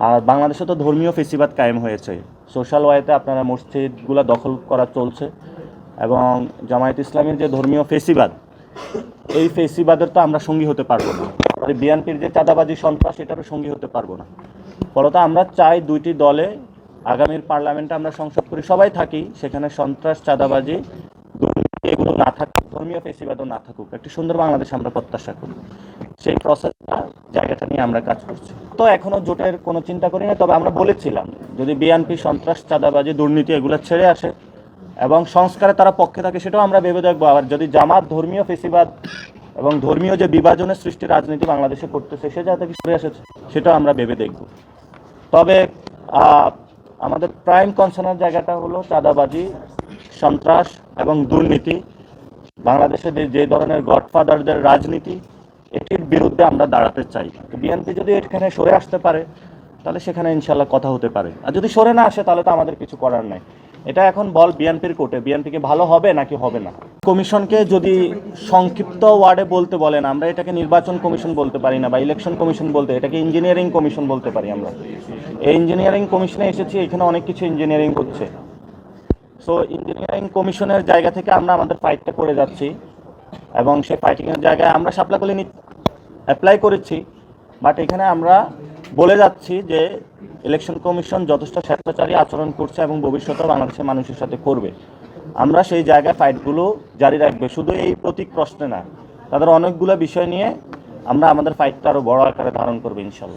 আর বাংলাদেশে তো ধর্মীয় ফেসিবাদ কায়েম হয়েছে। সোশ্যাল ওয়েতে আপনারা মসজিদগুলো দখল করা চলছে, এবং জামায়াত ইসলামীর যে ধর্মীয় ফেসিবাদ, এই ফেসিবাদের তো আমরা সঙ্গী হতে পারবো না। বিএনপির যে চাঁদাবাজি সন্ত্রাস, এটারও সঙ্গী হতে পারবো না। ফলত আমরা চাই দুইটি দলে আগামীর পার্লামেন্টে আমরা সংসদ করি, সবাই থাকি, সেখানে সন্ত্রাস, চাঁদাবাজি, দুর্নীতি এগুলো না থাকুক, ধর্মীয় ফেসিবাদও না থাকুক, একটি সুন্দর বাংলাদেশ আমরা প্রত্যাশা করি। সেই প্রসেসটা, জায়গাটা নিয়ে আমরা কাজ করছি। তো এখনো জোটের কোনো চিন্তা করি না, তবে আমরা বলেছিলাম যদি বিএনপি সন্ত্রাস, চাঁদাবাজি, দুর্নীতি এগুলো ছেড়ে আসে এবং সংস্কারে তারা পক্ষে থাকে, সেটাও আমরা ভেবে দেখবো। আবার যদি জামাত ধর্মীয় ফেসিবাদ এবং ধর্মীয় যে বিভাজনের সৃষ্টি রাজনীতি বাংলাদেশে করতেছে, সে জায়গা থেকে সরে এসেছে, সেটাও আমরা ভেবে দেখব। তবে আমাদের প্রাইম কনসার্নের জায়গাটা হলো চাঁদাবাজি, সন্ত্রাস এবং দুর্নীতি, বাংলাদেশে যে ধরনের গডফাদারদের রাজনীতি, এটির বিরুদ্ধে আমরা দাঁড়াতে চাই। বিএনপি যদি এখানে সরে আসতে পারে, তাহলে সেখানে ইনশাল্লাহ কথা হতে পারে। আর যদি সরে না আসে, তাহলে তো আমাদের কিছু করার নাই। এটা এখন বল বিএনপির কোর্টে, বিএনপিকে ভালো হবে নাকি হবে না। কমিশনকে যদি সংক্ষিপ্ত ওয়ার্ডে বলতে বলেন, আমরা এটাকে নির্বাচন কমিশন বলতে পারি না, বা ইলেকশন কমিশন বলতে, এটাকে ইঞ্জিনিয়ারিং কমিশন বলতে পারি আমরা। এই ইঞ্জিনিয়ারিং কমিশনে এসেছি, এখানে অনেক কিছু ইঞ্জিনিয়ারিং হচ্ছে। সো ইঞ্জিনিয়ারিং কমিশনের জায়গা থেকে আমরা আমাদের ফাইটটা করে যাচ্ছি, এবং সেই ফাইটিংয়ের জায়গায় আমরা সাপ্লাকলি অ্যাপ্লাই করেছি। বাট এখানে আমরা বলে যাচ্ছি যে ইলেকশন কমিশন যথেষ্ট স্বেচ্ছাচারী আচরণ করছে এবং ভবিষ্যতেও বাংলাদেশের মানুষের সাথে করবে। আমরা সেই জায়গায় ফাইটগুলো জারি রাখবে, শুধু এই প্রতীক প্রশ্নে না, তাদের অনেকগুলো বিষয় নিয়ে আমরা আমাদের ফাইটটা আরও বড় আকারে ধারণ করবো ইনশাল্লাহ।